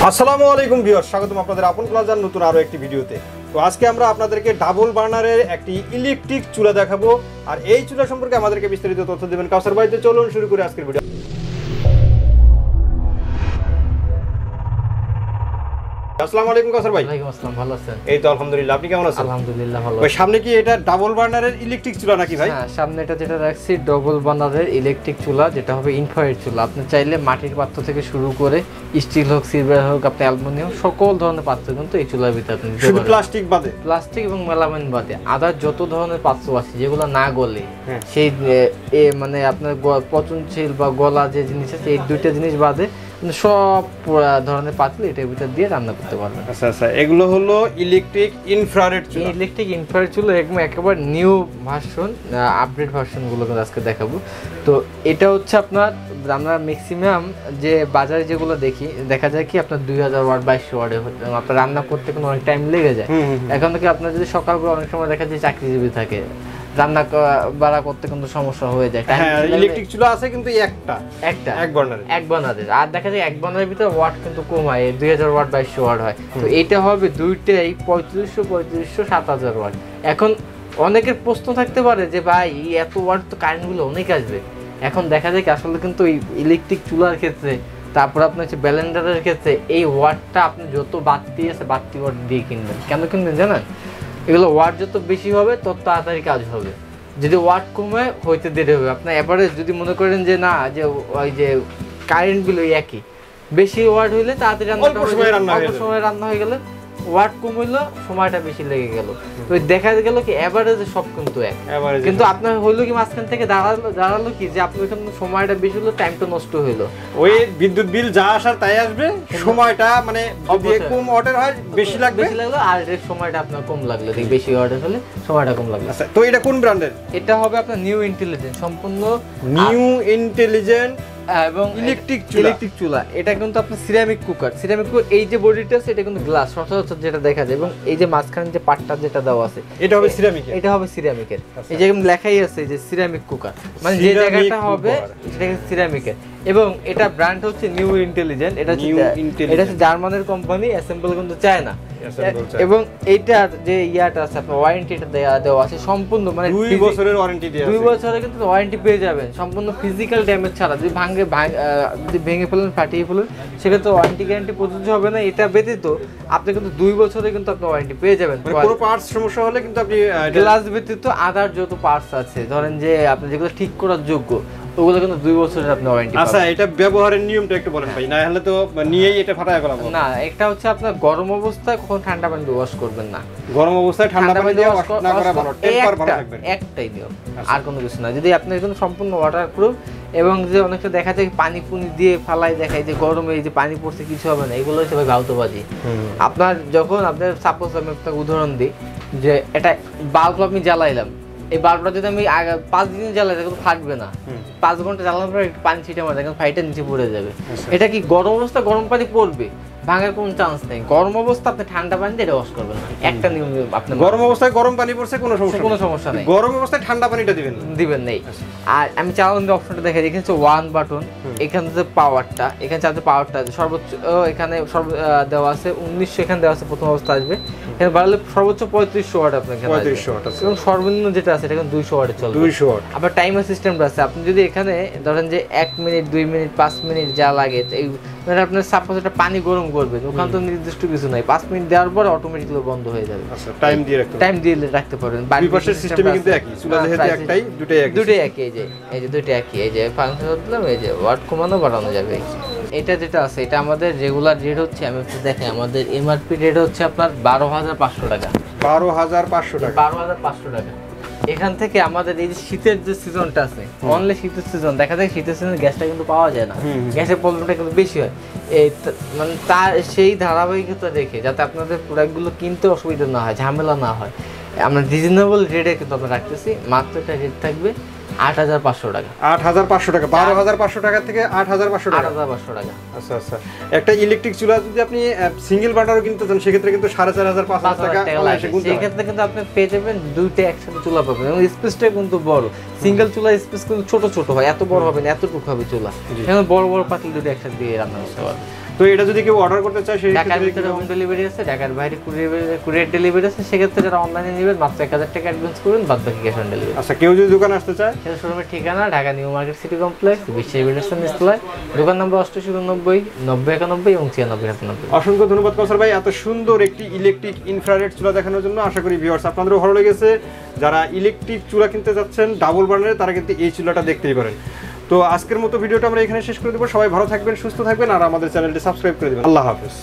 আসসালামু আলাইকুম ভিউয়ার্স, স্বাগতম আপনাদের আপন প্লাজার নতুন আরো একটি ভিডিওতে। তো আজকে আমরা আপনাদেরকে ডাবল বার্নারের একটি ইলেকট্রিক চুলা দেখাবো, আর এই চুলা সম্পর্কে আমাদেরকে বিস্তারিত তথ্য দেবেন কাউসার ভাই। তো চলুন শুরু করি আজকের ভিডিও। আসসালামু আলাইকুম কাউসার ভাই। ওয়ালাইকুম আসসালাম, ভালো আছেন? এই তো আলহামদুলিল্লাহ, আপনি কেমন আছেন? আলহামদুলিল্লাহ ভালো। ভাই সামনে কি এটা ডাবল বার্নারের ইলেকট্রিক চুলা নাকি ভাই? হ্যাঁ, সামনে এটা যেটা রাখছি ডাবল বার্নারের ইলেকট্রিক চুলা, যেটা হবে ইনফ্রারেড চুলা। আপনি চাইলে মাটির পাত্র থেকে শুরু করে স্টিল হোক, সিলভার হোক, আপনি অ্যালুমিনিয়াম, সকল ধরনের পাত্র কিন্তু এই চুলার ভিতরে আপনি দিতে পারবেন। প্লাস্টিক বাদে? প্লাস্টিক এবং মেলামাইন বাদে আদার যত ধরনের পাত্র আছে যেগুলো না গলে, সেই মানে আপনার পচনশীল বা গলা যে জিনিস আছে, এই দুইটা জিনিস বাদে সব ধরনের পাত্র এটার ভিতর দিয়ে রান্না করতে পারবেন। আচ্ছা আচ্ছা, এগুলো হলো ইলেকট্রিক ইনফ্রারেড চুলা। ইলেকট্রিক ইনফ্রারেড চুলা একেবারে নিউ ভার্সন, আপডেট ভার্সনগুলো আজকে দেখাবো। তো এটা হচ্ছে আপনার, আমরা ম্যাক্সিমাম যে বাজারে যেগুলো দেখা যায় কি আপনার 2000 ওয়াট 2200 ওয়াটে আপনার রান্না করতে কোনো অনেক টাইম লেগে যায়। এখন থেকে আপনার যদি সকালবেলা অনেক সময় দেখা যায় চাকরিজীবী থাকে, রান্না বাড়া করতে কিন্তু সমস্যা হয়ে যায়। হ্যাঁ, ইলেকট্রিক চুলা আছে কিন্তু এক বার্নারের, আর দেখা যায় এক বার্নারের ভিতরে ওয়াট কিন্তু কম হয়, 2000 ওয়াট 2200 ওয়াট হয়। তো এটা হবে দুইটাই 3500 7000 ওয়াট। এখন অনেকের প্রশ্ন থাকতে পারে যে ভাই এত ওয়াট তো কারেন্টগুলো অনেক আসবে। এখন দেখা যায় কি আসলে কিন্তু এই ইলেকট্রিক চুলার ক্ষেত্রে, তারপর আপনার হচ্ছে ব্লেন্ডারের ক্ষেত্রে এই ওয়াটটা আপনি যত বাড়তি আছে বাড়তি ওয়াট দিয়ে কিনবেন। কেন কিনবেন জানেন? এগুলো ওয়াট যত বেশি হবে তত তাড়াতাড়ি কাজ হবে, যদি ওয়াট কমে হইতে দেরি হবে। আপনার এভারেজ যদি মনে করেন যে না, যে ওই যে কারেন্ট বিল একই, বেশি ওয়াট হইলে তাড়াতাড়ি অল্প সময় রান্না হয়ে গেলে, ওয়াট কম হইলো সময়টা বেশি লেগে গেল। তো দেখা গেল কি এভারেজে সব কিন্তু এক, কিন্তু আপনার হইলো কি মাঝখান থেকে দাঁড়ালো কি যে আপনার এখানে সময়টা বেশি হলো, টাইমটা নষ্ট হইলো। ওই বিদ্যুৎ বিল যা আসার তাই আসবে, সময়টা মানে কম ওয়াটের হয় বেশি লাগলো, আর এর সময়টা আপনার কম লাগলো, বেশি ওয়াটের হলে সময়টা কম লাগলো। আচ্ছা, তো এটা কোন ব্র্যান্ডের? এটা হবে আপনার নিউ ইন্টেলিজেন্ট, সম্পূর্ণ নিউ ইন্টেলিজেন্ট এবং ইলেকট্রিক চুলা। এটা কিন্তু আপনার সিরামিক কুকার। এই যে বডিটা আছে এটা কিন্তু গ্লাস সচরাচর যেটা দেখা যায়, এবং এই যে মাঝখানে যে পাটটা যেটা দেওয়া আছে এটা হবে সিরামিক। এটা হবে সিরামিকের। এই যে লেখাই আছে যে সিরামিক কুকার, মানে যে জায়গাটা হবে সেটা সিরামিকের। এবং এটা ব্র্যান্ড হচ্ছে নিউ ইন্টেলিজেন্ট। এটা হচ্ছে জার্মানের কোম্পানি, অ্যাসেম্বল কিন্তু চায়না। এবং এইটার যে ইয়াটা আছে আপনার ওয়ারেন্টিটা দেওয়া আছে সম্পূর্ণ, মানে 2 বছরের ওয়ারেন্টি দেওয়া আছে। 2 বছরের কিন্তু ওয়ারেন্টি পেয়ে যাবেন সম্পূর্ণ, ফিজিক্যাল ড্যামেজ ছাড়া। যদি যদি ভেঙে ফেলেন, ফাটিয়ে ফেলেন, সেক্ষেত্রে ওয়ারেন্টি গ্যারান্টি প্রযোজ্য হবে না। এটা ব্যতীত আপনি কিন্তু 2 বছরে কিন্তু আপনি ওয়ারেন্টি পেয়ে যাবেন। কোনো পার্টস সমস্যা হলে কিন্তু আপনি গ্লাস ব্যতীত আদার যত পার্টস আছে, ধরেন যে আপনি যেগুলো ঠিক করার যোগ্য, ওগুলো কিন্তু 2 বছরের আপনি ওয়ারেন্টি পাবেন। আচ্ছা, এটা ব্যবহারের নিয়মটা একটু বলেন ভাই, না হলে তো নিয়েই এটা ফাটায় ফেলাবো না। একটা হচ্ছে আপনার গরম অবস্থায় কখন ঠান্ডা পানি দিয়ে ওয়াশ করবেন না। গরম অবস্থায় ঠান্ডা পানি দিয়ে ওয়াশ না করা ভালো, টেম্পার ভালো থাকবে, একটাই নিয়ম, আর কোনো কিছু না। যদি আপনি একদম সম্পূর্ণ ওয়াটারপ্রুফ, এবং যে অনেকটা দেখা যায় পানি পুনি দিয়ে ফালাই, দেখায় যে গরমে এই যে পানি পড়ছে কিছু হবে না, এগুলো হচ্ছে গাউতবাজি। আপনার যখন আপনার সাপোজ আমি আপনাকে উদাহরণ দিই, যে এটা বাল্ব আমি জ্বালাইলাম, এই বাল্বটা যদি আমি 5 দিন জ্বালাই কিন্তু ফাটবে না। 5 ঘন্টা জ্বালানোর পর একটু পানি ছিটে মারে, কিন্তু ফাইটে নিচে পড়ে যাবে। এটা কি গরম অবস্থা গরম পানি পড়বে, ভাঙার কোনো চান্স নেই। গরম অবস্থা আপনি ঠান্ডা পানি দিয়ে ওয়াশ করবেন না, একটা নিয়ম। আপনি গরম অবস্থায় গরম পানি পড়ছে কোনো সমস্যা নেই, গরম অবস্থায় ঠান্ডা পানিটা দিবেন নেই। আর আমি চালানোর অপশনটা দেখাই, এখানে হচ্ছে 1 বাটন, এখানে যে পাওয়ারটা, এখানে চার্জের পাওয়ারটা সর্বোচ্চ এখানে দেওয়া আছে 1900, এখানে দেওয়া আছে প্রথম অবস্থা আসবে। এখানে বাড়লে সর্বোচ্চ 3500 ওয়াট আপনার এখানে 3500 ওয়াট আছে, এবং সর্বনিম্ন যেটা আছে এটা 200 ওয়াটে চলবে। 200 ওয়াট। আবার টাইমার সিস্টেমটা আছে, আপনি যদি এখানে ধরেন যে 1 মিনিট 2 মিনিট 5 মিনিট যা লাগে, এই মানে আপনার সাপোজ এটা পানি গরম করবেন, ওখানে তো নির্দিষ্ট কিছু নাই, 5 মিনিট দেওয়ার পর অটোমেটিক্যালি বন্ধ হয়ে যাবে। আচ্ছা, টাইম দিয়ে রাখতে পারেন। বাইপাসের সিস্টেমে কিন্তু একই, চুলা যেহেতু একটাই, দুটোই একই। এই যে দুটোই একই, এই যে ফাংশন দিলাম, এই যে ওয়াট কমানো বাড়ানো যাবে। এটা যেটা আছে এটা আমাদের রেগুলার রেট হচ্ছে, আমি একটু দেখেন, আমাদের এমআরপি রেট হচ্ছে আপনার 12500 টাকা। 12500 টাকা, 12500 টাকা। এখান থেকে আমাদের এই যে শীতের যে সিজনটা আছে, অনলি শীতের সিজন, দেখা যায় শীতের সিজনে গ্যাসটা কিন্তু পাওয়া যায় না, গ্যাসের প্রবলেমটা কিন্তু বেশি হয়। এই মানে তার সেই ধারাবাহিকতা রেখে যাতে আপনাদের প্রোডাক্টগুলো কিনতে অসুবিধা না হয়, ঝামেলা না হয়, আমরা রিজনেবল রেটে কিন্তু আমরা রাখতেছি। মাত্র একটা রেট থাকবে 8500 টাকা। 8500 টাকা, 12500 টাকা থেকে 8500 টাকা। 8500 টাকা। আচ্ছা আচ্ছা, একটা ইলেকট্রিক চুলা যদি আপনি সিঙ্গেল বার্নারও কিনতে চান, সেক্ষেত্রে কিন্তু 4500 5000 টাকা লাগে। সেক্ষেত্রে কিন্তু আপনি পেয়ে যাবেন দুইটা একসাথে চুলা পাবেন, এবং স্পেসটা কিন্তু বড়। সিঙ্গেল চুলার স্পেস কিন্তু ছোট ছোট হয়, এত বড় হবে না, এতটুকু হবে চুলা। এখন বড় বড় পাতিল দুটো একসাথে দিয়ে রান্না করতে পারবেন। তো তো এটা যদি কেউ অর্ডার করতে চায় সেই ঢাকার ভিতরে হোম ডেলিভারি আছে, ঢাকার বাইরে কুরিয়ার ডেলিভারি আছে। সেক্ষেত্রে যারা অনলাইনে নেবেন মাত্র 1000 টাকা অ্যাডভান্স করুন, বাদ বাকি ক্যাশ অন ডেলিভারি। আচ্ছা, কেউ যদি দোকানে আসতে চায়? সেটা শোরুমের ঠিকানা Dhaka new market city complex, বিশ্ব বিল্ডার্সের নিচতলায়, দোকান নম্বর 8890 9091 এবং 9697। অসংখ্য ধন্যবাদ কাউসার ভাই এত সুন্দর একটি ইলেকট্রিক ইনফ্রারেড চুলা দেখানোর জন্য। আশা করি ভিউয়ার্স আপনাদেরও ভালো লেগেছে। যারা ইলেকট্রিক চুলা কিনতে যাচ্ছেন ডাবল বার্নারের, তারা কিন্তু এই চুলাটা দেখতেই পারেন। তো আজকের মতো ভিডিওটা আমরা এখানে শেষ করে দেবো। সবাই ভালো থাকবেন, সুস্থ থাকবেন, আর আমাদের চ্যানেলটি সাবস্ক্রাইব করে দেবেন। আল্লাহ হাফেজ।